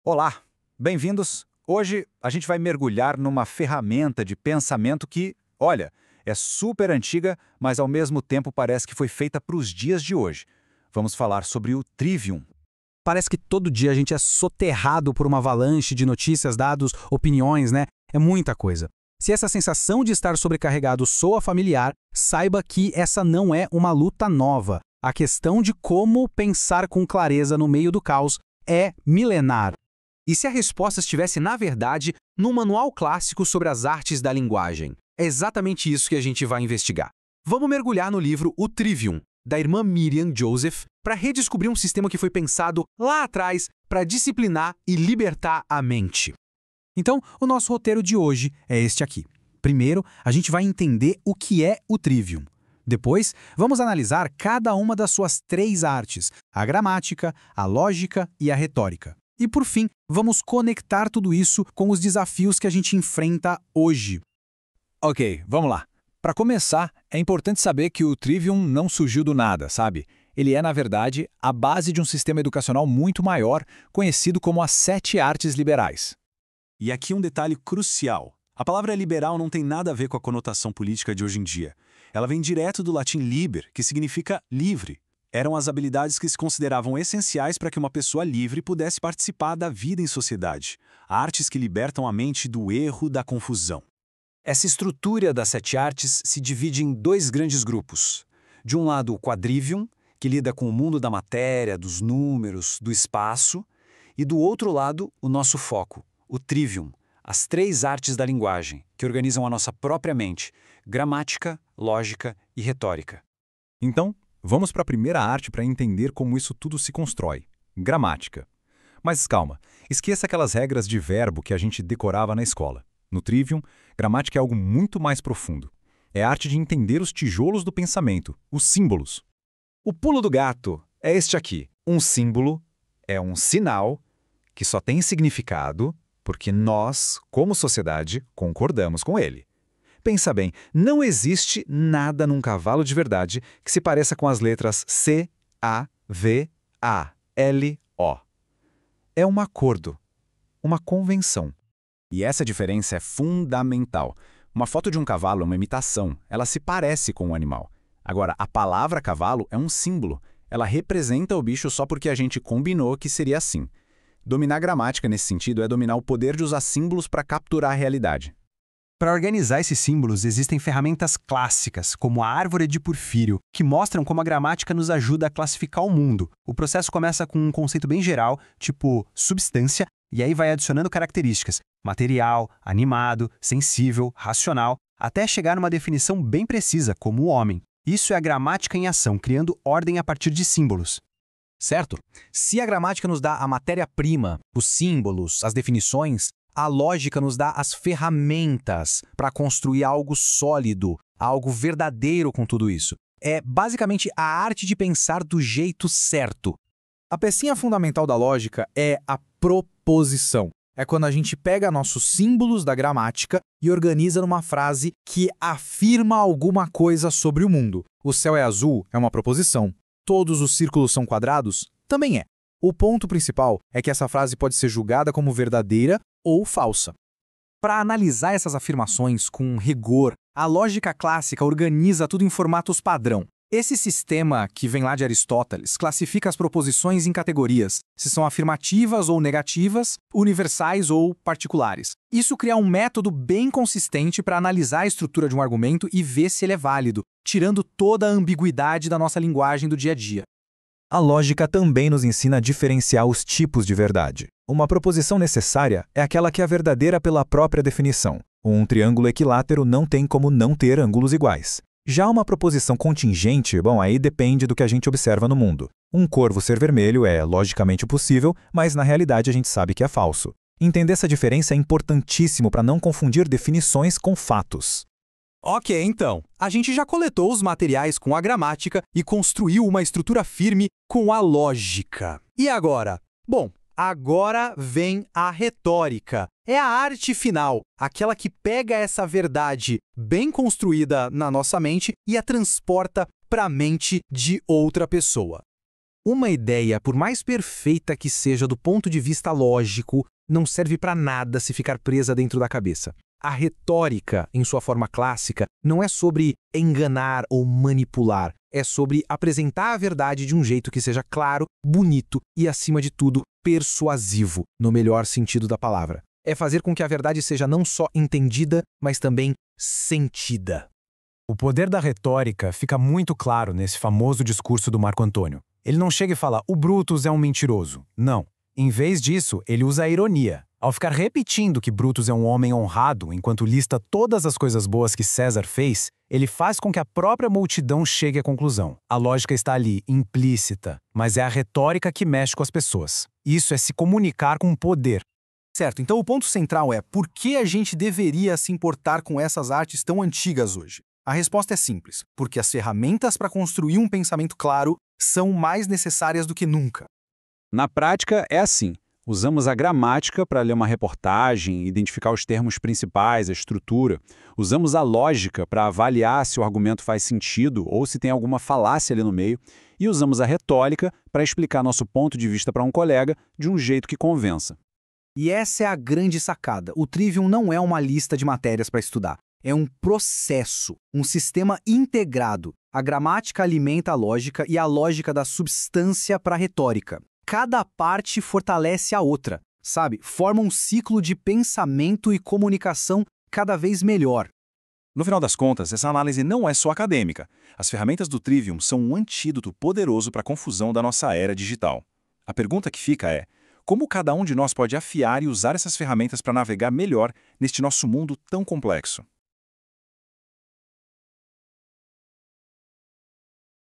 Olá, bem-vindos. Hoje a gente vai mergulhar numa ferramenta de pensamento que, olha, é super antiga, mas ao mesmo tempo parece que foi feita para os dias de hoje. Vamos falar sobre o Trivium. Parece que todo dia a gente é soterrado por uma avalanche de notícias, dados, opiniões, né? É muita coisa. Se essa sensação de estar sobrecarregado soa familiar, saiba que essa não é uma luta nova. A questão de como pensar com clareza no meio do caos é milenar. E se a resposta estivesse, na verdade, num manual clássico sobre as artes da linguagem? É exatamente isso que a gente vai investigar. Vamos mergulhar no livro O Trivium, da irmã Miriam Joseph, para redescobrir um sistema que foi pensado lá atrás para disciplinar e libertar a mente. Então, o nosso roteiro de hoje é este aqui. Primeiro, a gente vai entender o que é o Trivium. Depois, vamos analisar cada uma das suas três artes, a gramática, a lógica e a retórica. E, por fim, vamos conectar tudo isso com os desafios que a gente enfrenta hoje. Ok, vamos lá. Para começar, é importante saber que o Trivium não surgiu do nada, sabe? Ele é, na verdade, a base de um sistema educacional muito maior, conhecido como as 7 artes liberais. E aqui um detalhe crucial. A palavra liberal não tem nada a ver com a conotação política de hoje em dia. Ela vem direto do latim liber, que significa livre. Eram as habilidades que se consideravam essenciais para que uma pessoa livre pudesse participar da vida em sociedade. Artes que libertam a mente do erro, da confusão. Essa estrutura das 7 artes se divide em 2 grandes grupos. De um lado, o quadrivium, que lida com o mundo da matéria, dos números, do espaço. E do outro lado, o nosso foco, o trivium, as 3 artes da linguagem, que organizam a nossa própria mente, gramática, lógica e retórica. Então, vamos para a primeira arte para entender como isso tudo se constrói. Gramática. Mas calma, esqueça aquelas regras de verbo que a gente decorava na escola. No Trivium, gramática é algo muito mais profundo. É a arte de entender os tijolos do pensamento, os símbolos. O pulo do gato é este aqui. Um símbolo é um sinal que só tem significado porque nós, como sociedade, concordamos com ele. Pensa bem, não existe nada num cavalo de verdade que se pareça com as letras C, A, V, A, L, O. É um acordo, uma convenção. E essa diferença é fundamental. Uma foto de um cavalo é uma imitação, ela se parece com o animal. Agora, a palavra cavalo é um símbolo. Ela representa o bicho só porque a gente combinou que seria assim. Dominar a gramática nesse sentido é dominar o poder de usar símbolos para capturar a realidade. Para organizar esses símbolos, existem ferramentas clássicas, como a árvore de Porfírio, que mostram como a gramática nos ajuda a classificar o mundo. O processo começa com um conceito bem geral, tipo substância, e aí vai adicionando características, material, animado, sensível, racional, até chegar numa definição bem precisa, como o homem. Isso é a gramática em ação, criando ordem a partir de símbolos. Certo? Se a gramática nos dá a matéria-prima, os símbolos, as definições, a lógica nos dá as ferramentas para construir algo sólido, algo verdadeiro com tudo isso. É basicamente a arte de pensar do jeito certo. A pecinha fundamental da lógica é a proposição. É quando a gente pega nossos símbolos da gramática e organiza numa frase que afirma alguma coisa sobre o mundo. O céu é azul é uma proposição. Todos os círculos são quadrados? Também é. O ponto principal é que essa frase pode ser julgada como verdadeira ou falsa. Para analisar essas afirmações com rigor, a lógica clássica organiza tudo em formatos padrão. Esse sistema, que vem lá de Aristóteles, classifica as proposições em categorias, se são afirmativas ou negativas, universais ou particulares. Isso cria um método bem consistente para analisar a estrutura de um argumento e ver se ele é válido, tirando toda a ambiguidade da nossa linguagem do dia a dia. A lógica também nos ensina a diferenciar os tipos de verdade. Uma proposição necessária é aquela que é verdadeira pela própria definição. Um triângulo equilátero não tem como não ter ângulos iguais. Já uma proposição contingente, bom, aí depende do que a gente observa no mundo. Um corvo ser vermelho é logicamente possível, mas na realidade a gente sabe que é falso. Entender essa diferença é importantíssimo para não confundir definições com fatos. Ok, então, a gente já coletou os materiais com a gramática e construiu uma estrutura firme com a lógica. E agora? Bom, agora vem a retórica. É a arte final, aquela que pega essa verdade bem construída na nossa mente e a transporta para a mente de outra pessoa. Uma ideia, por mais perfeita que seja do ponto de vista lógico, não serve para nada se ficar presa dentro da cabeça. A retórica, em sua forma clássica, não é sobre enganar ou manipular, é sobre apresentar a verdade de um jeito que seja claro, bonito e, acima de tudo, persuasivo, no melhor sentido da palavra. É fazer com que a verdade seja não só entendida, mas também sentida. O poder da retórica fica muito claro nesse famoso discurso do Marco Antônio. Ele não chega e fala, o Brutus é um mentiroso. Não. Em vez disso, ele usa a ironia. Ao ficar repetindo que Brutus é um homem honrado enquanto lista todas as coisas boas que César fez, ele faz com que a própria multidão chegue à conclusão. A lógica está ali, implícita, mas é a retórica que mexe com as pessoas. Isso é se comunicar com poder. Certo, então o ponto central é por que a gente deveria se importar com essas artes tão antigas hoje? A resposta é simples, porque as ferramentas para construir um pensamento claro são mais necessárias do que nunca. Na prática, é assim. Usamos a gramática para ler uma reportagem, identificar os termos principais, a estrutura. Usamos a lógica para avaliar se o argumento faz sentido ou se tem alguma falácia ali no meio. E usamos a retórica para explicar nosso ponto de vista para um colega de um jeito que convença. E essa é a grande sacada. O Trivium não é uma lista de matérias para estudar. É um processo, um sistema integrado. A gramática alimenta a lógica e a lógica dá substância para a retórica. Cada parte fortalece a outra, sabe? Forma um ciclo de pensamento e comunicação cada vez melhor. No final das contas, essa análise não é só acadêmica. As ferramentas do Trivium são um antídoto poderoso para a confusão da nossa era digital. A pergunta que fica é, como cada um de nós pode afiar e usar essas ferramentas para navegar melhor neste nosso mundo tão complexo?